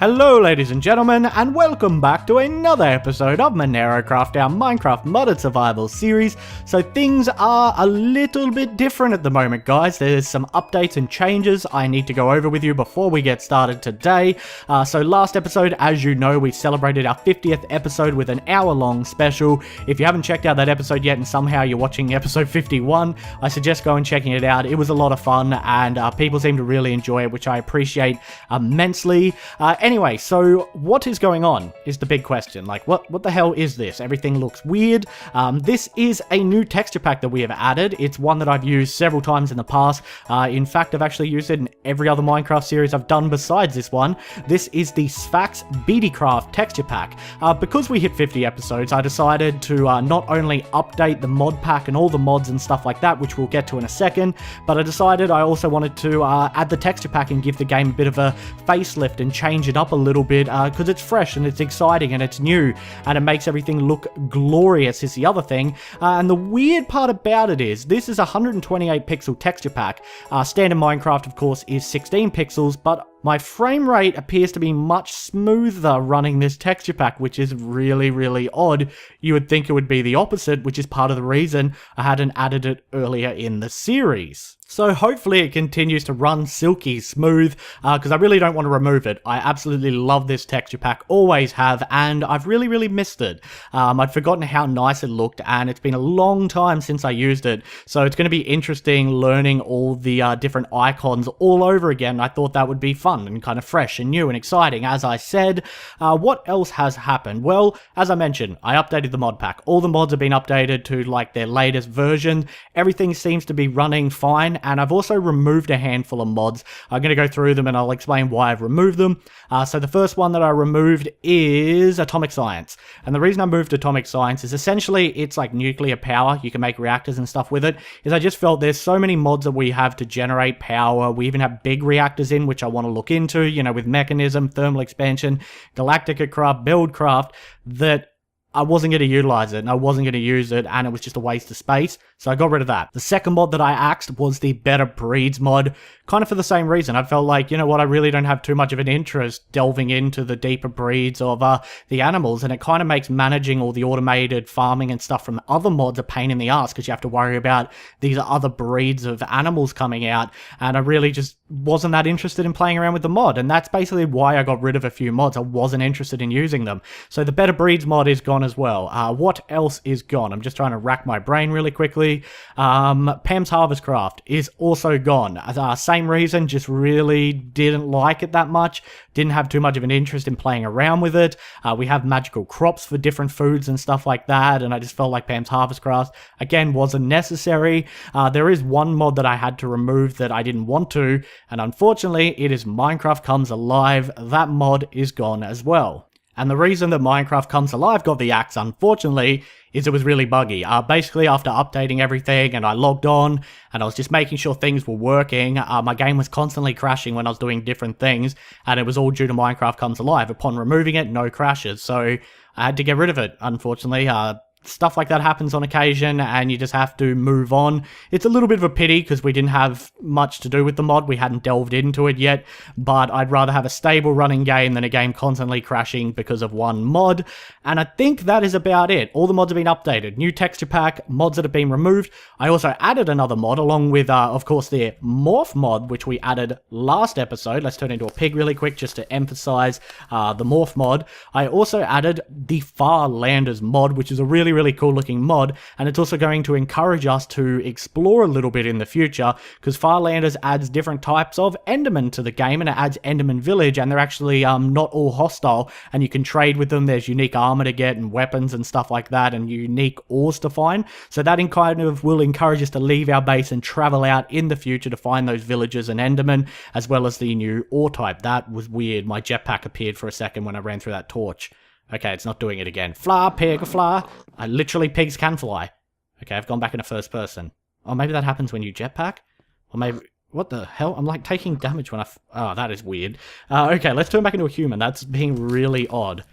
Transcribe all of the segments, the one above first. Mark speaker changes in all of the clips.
Speaker 1: Hello ladies and gentlemen, and welcome back to another episode of MenaeroCraft, our Minecraft modded survival series. So things are a little bit different at the moment, guys. There's some updates and changes I need to go over with you before we get started today. So last episode, as you know, we celebrated our 50th episode with an hour-long special. If you haven't checked out that episode yet and somehow you're watching episode 51, I suggest going and checking it out. It was a lot of fun, and people seem to really enjoy it, which I appreciate immensely. Anyway, so what is going on is the big question. Like, what the hell is this? Everything looks weird. This is a new texture pack that we have added. It's one that I've used several times in the past. In fact, I've actually used it in every other Minecraft series I've done besides this one. This is the Buildcraft texture pack. Because we hit 50 episodes, I decided to not only update the mod pack and all the mods and stuff like that, which we'll get to in a second, but I decided I also wanted to add the texture pack and give the game a bit of a facelift and change it up a little bit, because it's fresh and it's exciting and it's new and it makes everything look glorious is the other thing. And the weird part about it is this is a 128 pixel texture pack. Standard Minecraft, of course, is 16 pixels, but my frame rate appears to be much smoother running this texture pack, which is really odd. You would think it would be the opposite, which is part of the reason I hadn't added it earlier in the series. So hopefully it continues to run silky smooth, because I really don't want to remove it. I absolutely love this texture pack, always have, and I've really missed it. I'd forgotten how nice it looked, and it's been a long time since I used it, so it's going to be interesting learning all the different icons all over again. I thought that would be fun and kind of fresh and new and exciting, as I said. What else has happened? Well, as I mentioned, I updated the mod pack. All the mods have been updated to like their latest version. Everything seems to be running fine. And I've also removed a handful of mods. I'm going to go through them and I'll explain why I've removed them. So the first one that I removed is Atomic Science. And the reason I moved Atomic Science is essentially it's like nuclear power. You can make reactors and stuff with it. Is I just felt there's so many mods that we have to generate power. We even have big reactors in, which I want to look into, you know, with mechanism, thermal expansion, MenaeroCraft, Buildcraft, that I wasn't going to utilize it and I wasn't going to use it, and it was just a waste of space, so I got rid of that. The second mod that I axed was the Better Breeds mod, kind of for the same reason. I felt like, you know what, I really don't have too much of an interest delving into the deeper breeds of the animals, and it kind of makes managing all the automated farming and stuff from other mods a pain in the ass, because you have to worry about these other breeds of animals coming out, and I really just wasn't that interested in playing around with the mod, and that's basically why I got rid of a few mods. I wasn't interested in using them. So the Better Breeds mod is gone as well. What else is gone? I'm just trying to rack my brain really quickly. Pam's Harvest Craft is also gone. Same reason, just really didn't like it that much. Didn't have too much of an interest in playing around with it. We have magical crops for different foods and stuff like that, and I just felt like Pam's Harvest Craft, again, wasn't necessary. There is one mod that I had to remove that I didn't want to, and unfortunately, it is Minecraft Comes Alive. That mod is gone as well. And the reason that Minecraft Comes Alive got the axe, unfortunately, is it was really buggy. Basically, after updating everything and I logged on and I was just making sure things were working, my game was constantly crashing when I was doing different things, and it was all due to Minecraft Comes Alive. Upon removing it, no crashes, so I had to get rid of it, unfortunately. Stuff like that happens on occasion, and you just have to move on. It's a little bit of a pity, because we didn't have much to do with the mod. We hadn't delved into it yet, but I'd rather have a stable running game than a game constantly crashing because of one mod. And I think that is about it. All the mods have been updated. New texture pack, mods that have been removed. I also added another mod, along with, of course, the Morph mod, which we added last episode. Let's turn into a pig really quick, just to emphasize the Morph mod. I also added the Farlanders mod, which is a really cool looking mod, and it's also going to encourage us to explore a little bit in the future, because Farlanders adds different types of Endermen to the game, and it adds Enderman Village, and they're actually not all hostile, and you can trade with them. There's unique armor to get and weapons and stuff like that, and unique ores to find, so that kind of will encourage us to leave our base and travel out in the future to find those villagers and Endermen, as well as the new ore type. That was weird. My jetpack appeared for a second when I ran through that torch. Okay, it's not doing it again. Fly, pig, fly. Literally, pigs can fly. Okay, I've gone back into first person. Oh, maybe that happens when you jetpack? Or maybe... What the hell? I'm like taking damage when I... Oh, that is weird. Okay, let's turn back into a human. That's being really odd.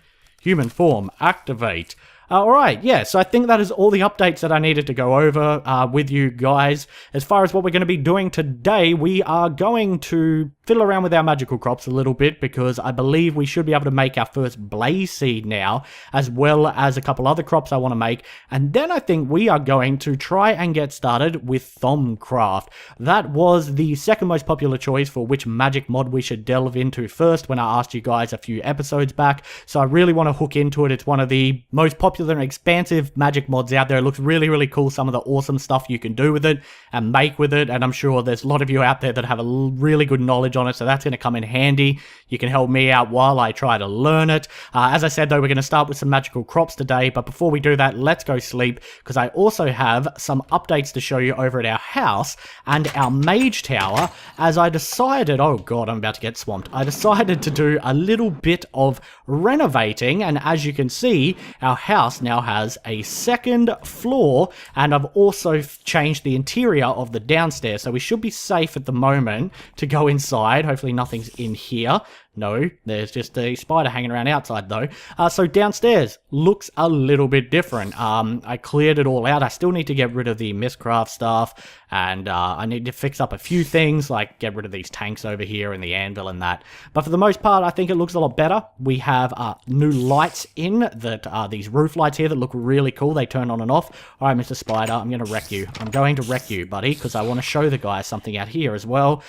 Speaker 1: Human form, activate. Alright, yeah, so I think that is all the updates that I needed to go over with you guys. As far as what we're going to be doing today, we are going to fiddle around with our magical crops a little bit, because I believe we should be able to make our first Bleh Seed now, as well as a couple other crops I want to make. And then I think we are going to try and get started with THAUMONOMICON. That was the second most popular choice for which magic mod we should delve into first when I asked you guys a few episodes back. So I really want to hook into it. It's one of the most popular and expansive magic mods out there. It looks really, really cool. Some of the awesome stuff you can do with it and make with it. And I'm sure there's a lot of you out there that have a really good knowledge on it. So that's going to come in handy. You can help me out while I try to learn it. As I said, though, we're going to start with some magical crops today. But before we do that, let's go sleep, because I also have some updates to show you over at our house and our mage tower, as I decided, oh god, I'm about to get swamped. I decided to do a little bit of renovating, and as you can see, our house now has a second floor, and I've also changed the interior of the downstairs, so we should be safe at the moment to go inside. Hopefully nothing's in here. No, there's just a spider hanging around outside though. So downstairs looks a little bit different. I cleared it all out. I still need to get rid of the Mistcraft stuff, and I need to fix up a few things, like get rid of these tanks over here and the anvil and that. But for the most part, I think it looks a lot better. We have new lights in that are these roof lights here that look really cool. They turn on and off. All right, Mr. Spider, I'm going to wreck you. I'm going to wreck you, buddy, because I want to show the guys something out here as well.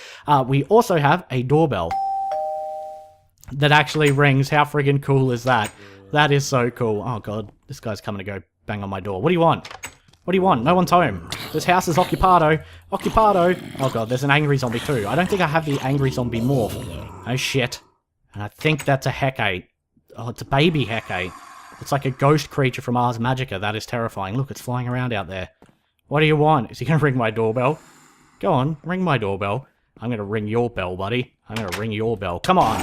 Speaker 1: We also have a doorbell that actually rings. How friggin' cool is that? That is so cool. Oh god, this guy's coming to go bang on my door. What do you want? What do you want? No one's home. This house is occupado. Occupado. Oh god, there's an angry zombie too. I don't think I have the angry zombie morph. Oh shit. And I think that's a Hecate. Oh, it's a baby Hecate. It's like a ghost creature from Ars Magica. That is terrifying. Look, it's flying around out there. What do you want? Is he gonna ring my doorbell? Go on, ring my doorbell. I'm gonna ring your bell, buddy. I'm gonna ring your bell. Come on.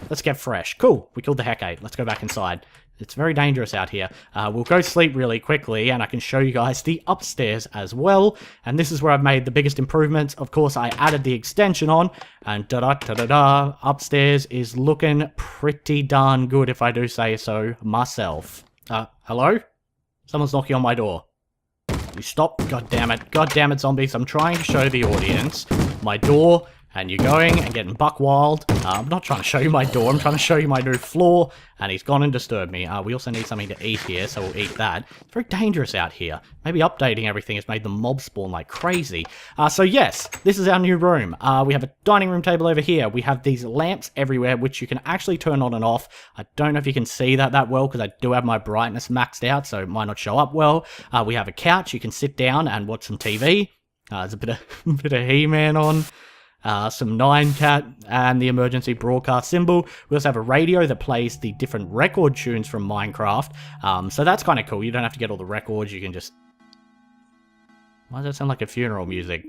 Speaker 1: Let's get fresh. Cool. We killed the Hecate. Let's go back inside. It's very dangerous out here. We'll go sleep really quickly, and I can show you guys the upstairs as well. And this is where I've made the biggest improvements. Of course, I added the extension on, and da-da-da-da-da. Upstairs is looking pretty darn good, if I do say so myself. Hello? Someone's knocking on my door. You stop. God damn it. God damn it, zombies. I'm trying to show the audience my door, and you're going and getting buck wild. I'm not trying to show you my door, I'm trying to show you my new floor, and he's gone and disturbed me. We also need something to eat here, so we'll eat that. It's very dangerous out here. Maybe updating everything has made the mob spawn like crazy. So yes, this is our new room. We have a dining room table over here. We have these lamps everywhere, which you can actually turn on and off. I don't know if you can see that well, because I do have my brightness maxed out, so it might not show up well. We have a couch. You can sit down and watch some TV. There's a bit of He-Man on. Some 9-cat, and the emergency broadcast symbol. We also have a radio that plays the different record tunes from Minecraft. So that's kind of cool. You don't have to get all the records. You can just... Why does that sound like a funeral music?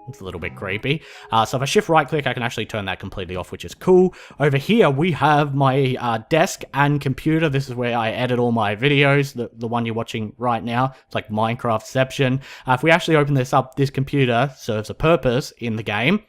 Speaker 1: It's a little bit creepy. So if I shift right click, I can actually turn that completely off, which is cool. Over here, we have my desk and computer. This is where I edit all my videos, the one you're watching right now. It's like Minecraftception. If we actually open this up, this computer serves a purpose in the game.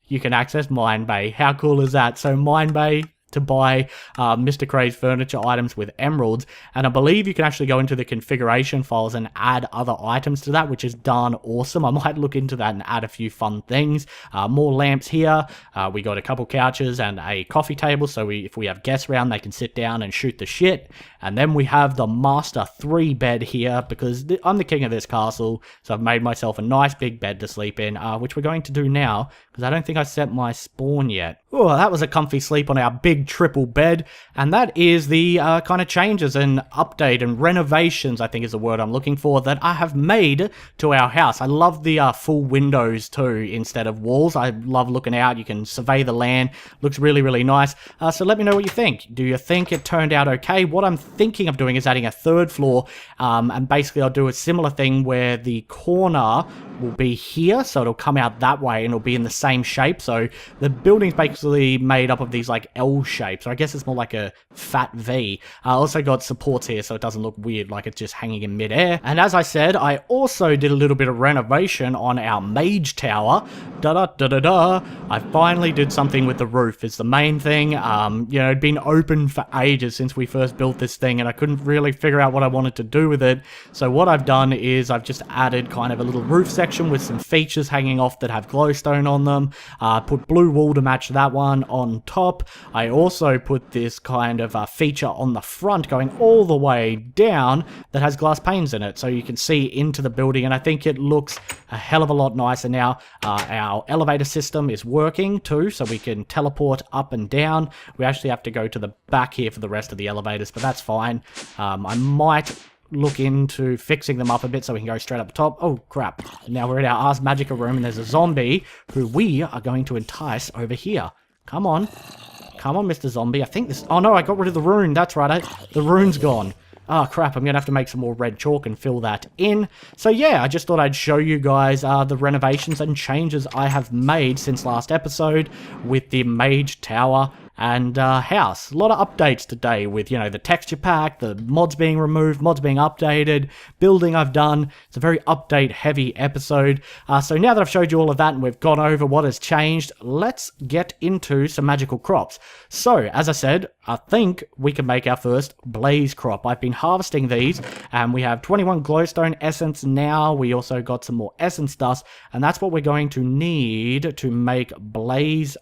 Speaker 1: You can access Minebay. How cool is that? So Minebay to buy Mr. Cray's furniture items with emeralds, and I believe you can actually go into the configuration files and add other items to that, which is darn awesome. I might look into that and add a few fun things. More lamps here. We got a couple couches and a coffee table, so if we have guests around, they can sit down and shoot the shit. And then we have the Master 3 bed here, because I'm the king of this castle, so I've made myself a nice big bed to sleep in, which we're going to do now, because I don't think I set my spawn yet. Oh, that was a comfy sleep on our big triple bed, and that is the kind of changes and update and renovations, I think is the word I'm looking for, that I have made to our house. I love the full windows too instead of walls. I love looking out. You can survey the land. Looks really, really nice. So let me know what you think. Do you think it turned out okay? What I'm thinking of doing is adding a third floor, and basically I'll do a similar thing where the corner will be here, so it'll come out that way and it'll be in the same shape. So the building's actually made up of these like L shapes, or I guess it's more like a fat V. I also got supports here so it doesn't look weird like it's just hanging in midair. And as I said, I also did a little bit of renovation on our mage tower. I finally did something with the roof is the main thing. You know, it'd been open for ages since we first built this thing, and I couldn't really figure out what I wanted to do with it. So what I've done is I've just added kind of a little roof section with some features hanging off that have glowstone on them. Put blue wool to match that one on top. I also put this kind of feature on the front going all the way down that has glass panes in it, so you can see into the building, and I think it looks a hell of a lot nicer now. Our elevator system is working too, so we can teleport up and down. We actually have to go to the back here for the rest of the elevators, but that's fine. I might look into fixing them up a bit so we can go straight up the top. Oh crap, now we're in our Ars Magica room and there's a zombie who we are going to entice over here. Come on, Mr. Zombie. I think this... Oh no, I got rid of the rune. That's right, the rune's gone. Oh crap, I'm gonna have to make some more red chalk and fill that in. So yeah, I just thought I'd show you guys the renovations and changes I have made since last episode with the Mage Tower and house. A lot of updates today with, you know, the texture pack, the mods being removed, mods being updated, building I've done. It's a very update heavy episode. So now that I've showed you all of that and we've gone over what has changed, let's get into some magical crops. So as I said, I think we can make our first blaze crop. I've been harvesting these and we have 21 glowstone essence now. We also got some more essence dust, and that's what we're going to need to make blaze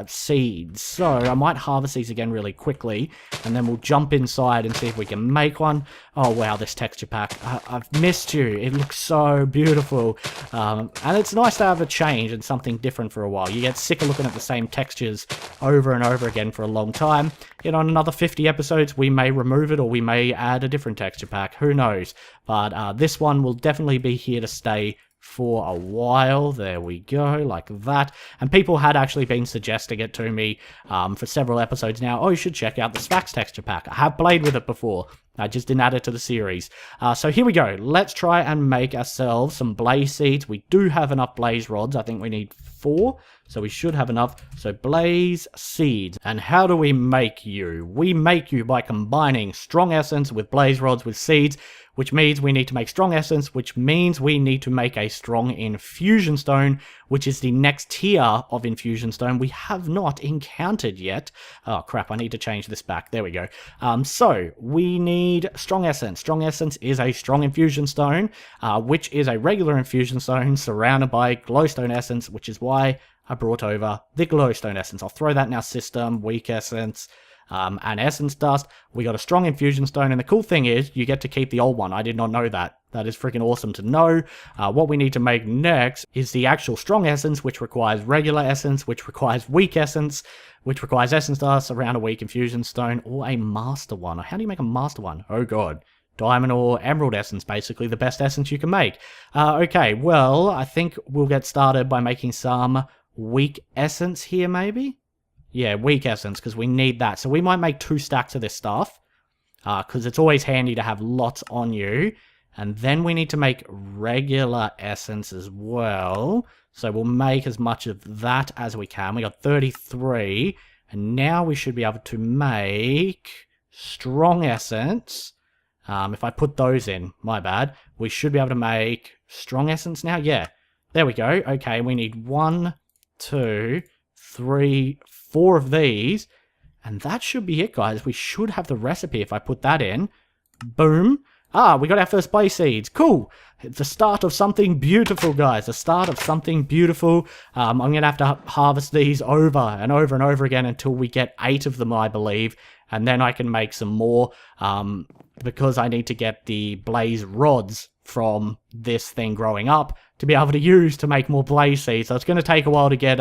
Speaker 1: seeds. So I might harvest these again really quickly and then we'll jump inside and see if we can make one. Oh wow, this texture pack, I've missed you. It looks so beautiful, and it's nice to have a change and something different for a while. You get sick of looking at the same textures over and over again for a long time. You know, in another 50 episodes we may remove it or we may add a different texture pack, who knows. But this one will definitely be here to stay for a while. There we go, like that. And people had actually been suggesting it to me for several episodes now. Oh, you should check out the Sphax texture pack. I have played with it before, I just didn't add it to the series. So here we go. Let's try and make ourselves some blaze seeds. We do have enough blaze rods. I think we need 4, so we should have enough. So blaze seeds. And how do we make you? We make you by combining strong essence with blaze rods with seeds, which means we need to make strong essence, which means we need to make a strong infusion stone, which is the next tier of infusion stone we have not encountered yet. Oh crap, I need to change this back. There we go. So we need strong essence. Strong essence is a strong infusion stone, which is a regular infusion stone surrounded by glowstone essence, which is why I brought over the glowstone essence. I'll throw that in our system. Weak essence. And essence dust. We got a strong infusion stone, and the cool thing is you get to keep the old one. I did not know that. That is freaking awesome to know. What we need to make next is the actual strong essence, which requires regular essence, which requires weak essence, which requires essence dust around a weak infusion stone, or a master one. How do you make a master one? Oh god. Diamond or emerald essence, basically the best essence you can make. Okay, well, I think we'll get started by making some weak essence here, maybe? Yeah, weak essence, because we need that. So we might make 2 stacks of this stuff, because it's always handy to have lots on you. And then we need to make regular essence as well. So we'll make as much of that as we can. We got 33, and now we should be able to make strong essence. If I put those in, my bad, we should be able to make strong essence now. Yeah, there we go. Okay, we need 1, 2, 3, 4 of these, and that should be it, guys. We should have the recipe if I put that in. Boom. Ah, we got our first blaze seeds. Cool. It's the start of something beautiful, guys. The start of something beautiful. I'm going to have to harvest these over and over and over again until we get 8 of them, I believe. And then I can make some more because I need to get the blaze rods from this thing growing up to be able to use to make more blaze seeds. So it's going to take a while to get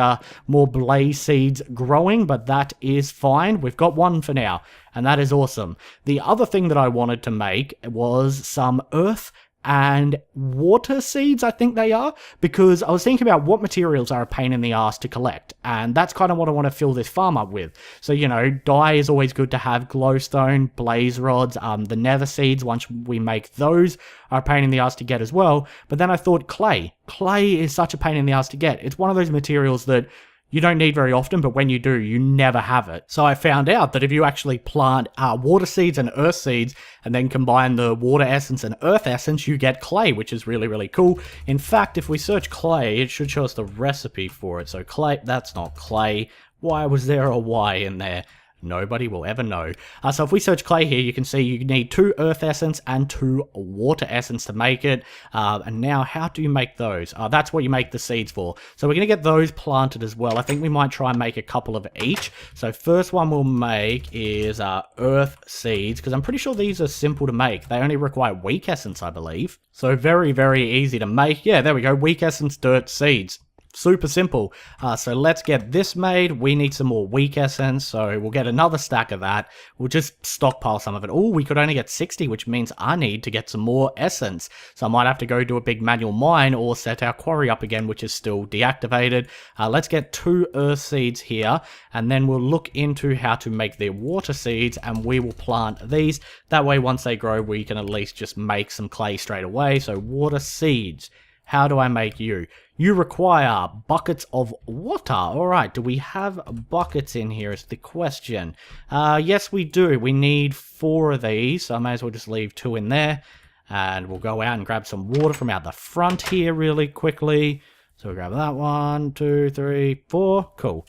Speaker 1: more blaze seeds growing, but that is fine. We've got 1 for now, and that is awesome. The other thing that I wanted to make was some earth and water seeds, I think they are, because I was thinking about what materials are a pain in the ass to collect, and that's kind of what I want to fill this farm up with. So, you know, dye is always good to have, glowstone, blaze rods, the nether seeds, once we make those, are a pain in the ass to get as well. But then I thought clay. Clay is such a pain in the ass to get. It's one of those materials that you don't need very often, but when you do, you never have it. So I found out that if you actually plant water seeds and earth seeds, and then combine the water essence and earth essence, you get clay, which is really, really cool. In fact, if we search clay, it should show us the recipe for it. So clay, that's not clay. Why was there a Y in there? Nobody will ever know. So if we search clay here, you can see you need 2 earth essence and 2 water essence to make it. And now, how do you make those? That's what you make the seeds for. So we're going to get those planted as well. I think we might try and make a couple of each. So first one we'll make is earth seeds, because I'm pretty sure these are simple to make. They only require weak essence, I believe. So very, very easy to make. Yeah, there we go. Weak essence, dirt, seeds. Super simple. So let's get this made. We need some more weak essence, so we'll get another stack of that. We'll just stockpile some of it. Oh, we could only get 60, which means I need to get some more essence. So I might have to go do a big manual mine or set our quarry up again, which is still deactivated. Let's get 2 earth seeds here, and then we'll look into how to make their water seeds, and we will plant these. That way, once they grow, we can at least just make some clay straight away. So water seeds. How do I make you? You require buckets of water. Alright, do we have buckets in here is the question. Yes, we do. We need 4 of these, so I may as well just leave 2 in there. And we'll go out and grab some water from out the front here really quickly. So we'll grab that 1, 2, 3, 4. Cool.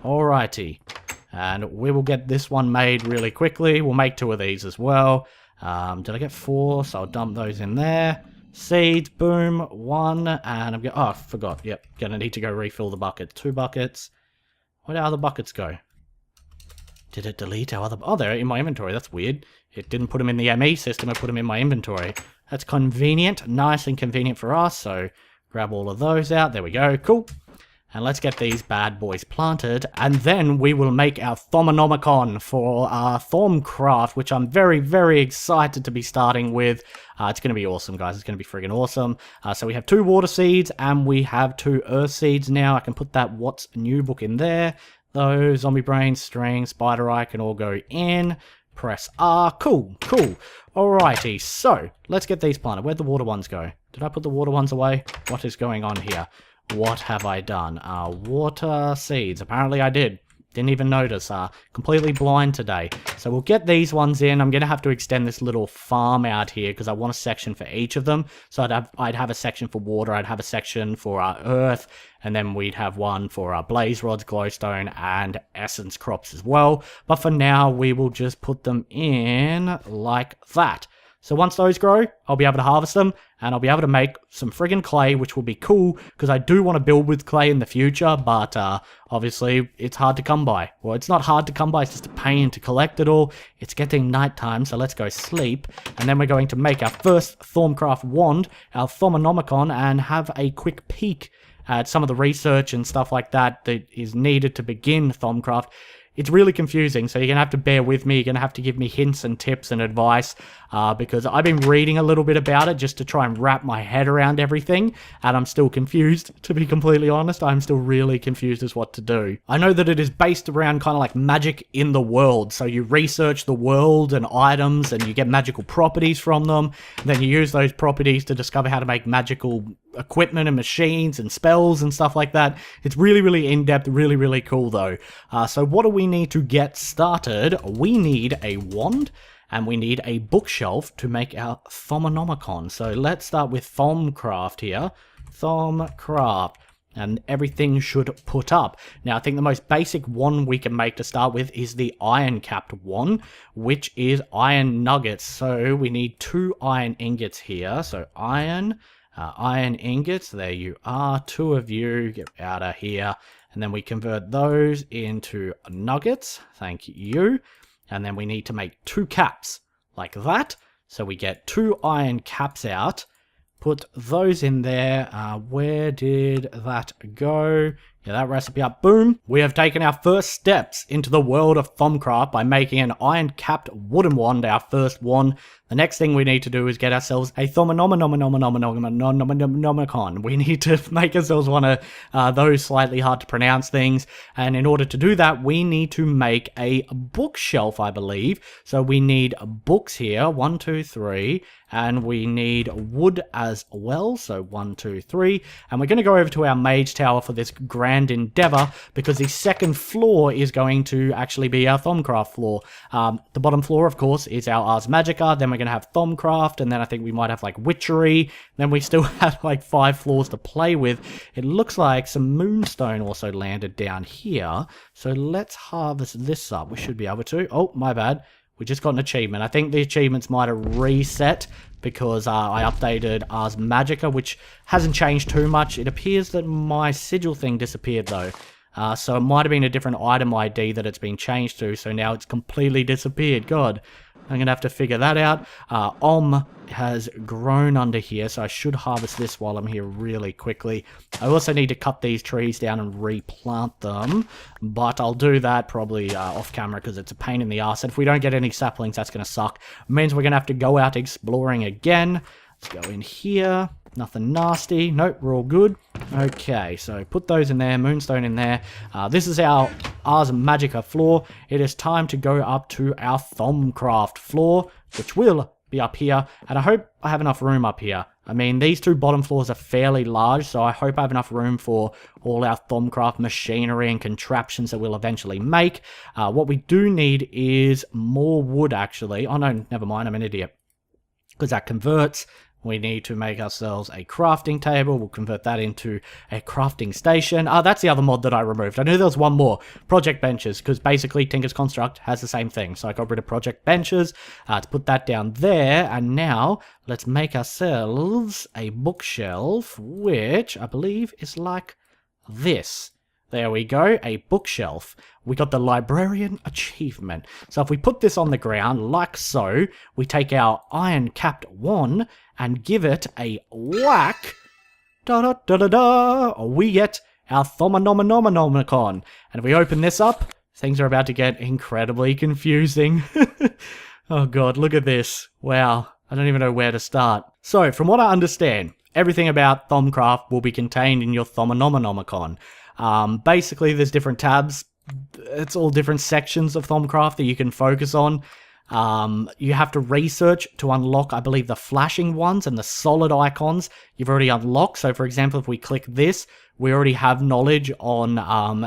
Speaker 1: Alrighty. And we will get this one made really quickly. We'll make 2 of these as well. Did I get 4? So I'll dump those in there. Seeds, boom, 1, and I'm going, oh, I forgot, yep, gonna need to go refill the bucket. 2 buckets. Where'd our other buckets go? Did it delete our other, oh, they're in my inventory, that's weird. It didn't put them in the ME system, it put them in my inventory. That's convenient, nice and convenient for us, so grab all of those out, there we go, cool. And let's get these bad boys planted, and then we will make our THAUMONOMICON for our THAUMONOMICON, which I'm very, very excited to be starting with. It's going to be awesome, guys. It's going to be friggin' awesome. So we have 2 water seeds, and we have 2 earth seeds now. I can put that What's New book in there. Those zombie brain, string, spider eye can all go in. Press R. Cool, cool. Alrighty, so let's get these planted. Where'd the water ones go? Did I put the water ones away? What is going on here? What have I done? Water seeds. Apparently I did. Didn't even notice. Completely blind today. So we'll get these ones in. I'm going to have to extend this little farm out here because I want a section for each of them. So I'd have a section for water. I'd have a section for earth. And then we'd have one for blaze rods, glowstone, and essence crops as well. But for now, we will just put them in like that. So once those grow, I'll be able to harvest them, and I'll be able to make some friggin' clay, which will be cool, because I do want to build with clay in the future, but obviously it's hard to come by. Well, it's not hard to come by, it's just a pain to collect it all. It's getting nighttime, so let's go sleep, and then we're going to make our first THAUMCraft wand, our THAUMONOMICON, and have a quick peek at some of the research and stuff like that that is needed to begin THAUMCraft. It's really confusing, so you're going to have to bear with me. You're going to have to give me hints and tips and advice because I've been reading a little bit about it just to try and wrap my head around everything, and I'm still confused, to be completely honest. I'm still really confused as what to do. I know that it is based around kind of like magic in the world, so you research the world and items, and you get magical properties from them, and then you use those properties to discover how to make magical equipment and machines and spells and stuff like that. It's really, really in-depth, really, really cool though. So what do we need to get started? We need a wand and we need a bookshelf to make our THAUMONOMICON. So let's start with THAUMCraft here. THAUMCraft. And everything should put up. Now, I think the most basic wand we can make to start with is the iron-capped wand, which is iron nuggets. So we need 2 iron ingots here. So iron ingots, there you are, 2 of you, get out of here, and then we convert those into nuggets, thank you, and then we need to make 2 caps, like that, so we get 2 iron caps out, put those in there, where did that go? Yeah, that recipe up, boom. We have taken our first steps into the world of THAUMCraft by making an iron-capped wooden wand, our first wand. The next thing we need to do is get ourselves a THAUMONOMICON. We need to make ourselves one of those slightly hard to pronounce things. And in order to do that, we need to make a bookshelf, I believe. So we need books here, 1, 2, 3. And we need wood as well, so 1, 2, 3. And we're going to go over to our mage tower for this grand grand endeavor, because the second floor is going to actually be our THAUMONOMICON floor. The bottom floor, of course, is our Ars Magica, then we're going to have THAUMONOMICON, and then I think we might have like Witchery, then we still have like 5 floors to play with. It looks like some moonstone also landed down here, so let's harvest this up. We should be able to. Oh, my bad. We just got an achievement. I think the achievements might have reset because I updated Ars Magica, which hasn't changed too much. It appears that my sigil thing disappeared though. So it might have been a different item ID that it's been changed to, so now it's completely disappeared. God, I'm going to have to figure that out. Has grown under here, so I should harvest this while I'm here really quickly. I also need to cut these trees down and replant them, but I'll do that probably off camera because it's a pain in the ass. And if we don't get any saplings, that's going to suck. It means we're going to have to go out exploring again. Let's go in here. Nothing nasty. Nope, we're all good. Okay, so put those in there. Moonstone in there. This is our Ars Magica floor. It is time to go up to our THAUMONOMICON floor, which will be up here. And I hope I have enough room up here. I mean, these 2 bottom floors are fairly large, so I hope I have enough room for all our THAUMONOMICON machinery and contraptions that we'll eventually make. What we do need is more wood, actually. Oh, no, never mind. I'm an idiot. Because that converts. We need to make ourselves a crafting table. We'll convert that into a crafting station. That's the other mod that I removed. I knew there was one more. Project benches, because basically Tinker's Construct has the same thing. So I got rid of project benches to put that down there. And now let's make ourselves a bookshelf, which I believe is like this. There we go, a bookshelf. We got the librarian achievement. So if we put this on the ground like so, we take our iron-capped wand and give it a whack. Da-da-da-da-da. We get our THAUMONOMICON. And if we open this up, things are about to get incredibly confusing. Oh god, look at this. Wow, I don't even know where to start. So, from what I understand, everything about THAUMONOMICON will be contained in your THAUMONOMICON. Basically, there's different tabs. It's all different sections of THAUMONOMICON that you can focus on. You have to research to unlock, I believe, the flashing ones and the solid icons you've already unlocked. So, for example, if we click this, we already have knowledge on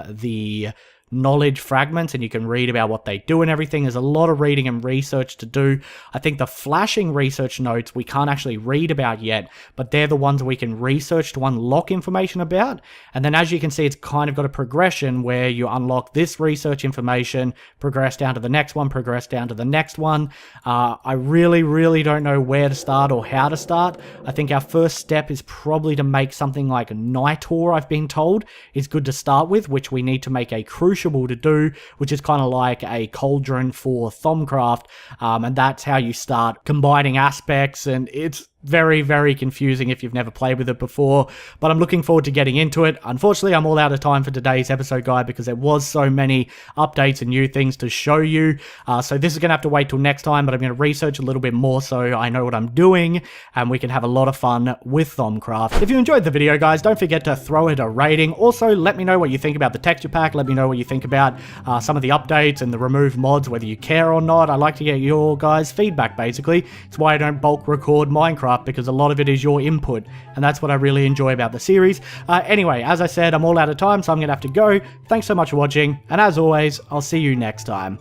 Speaker 1: the knowledge fragments, and you can read about what they do and everything. There's a lot of reading and research to do. I think the flashing research notes we can't actually read about yet, but they're the ones we can research to unlock information about. And then as you can see, it's kind of got a progression where you unlock this research information, progress down to the next one, progress down to the next one. I really don't know where to start or how to start. I think our first step is probably to make something like a Nitor, I've been told, is good to start with, which we need to make a crucible to do, which is kind of like a cauldron for THAUMONOCraft, and that's how you start combining aspects, and it's very confusing if you've never played with it before, but I'm looking forward to getting into it. Unfortunately, I'm all out of time for today's episode guide because there was so many updates and new things to show you, so this is going to have to wait till next time, but I'm going to research a little bit more so I know what I'm doing, and we can have a lot of fun with THAUMONCraft. If you enjoyed the video, guys, don't forget to throw it a rating. Also, let me know what you think about the texture pack. Let me know what you think about some of the updates and the removed mods, whether you care or not. I like to get your guys' feedback, basically. It's why I don't bulk record Minecraft, because a lot of it is your input, and that's what I really enjoy about the series. Anyway, as I said, I'm all out of time, so I'm gonna have to go. Thanks so much for watching, and as always, I'll see you next time.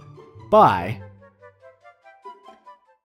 Speaker 1: Bye.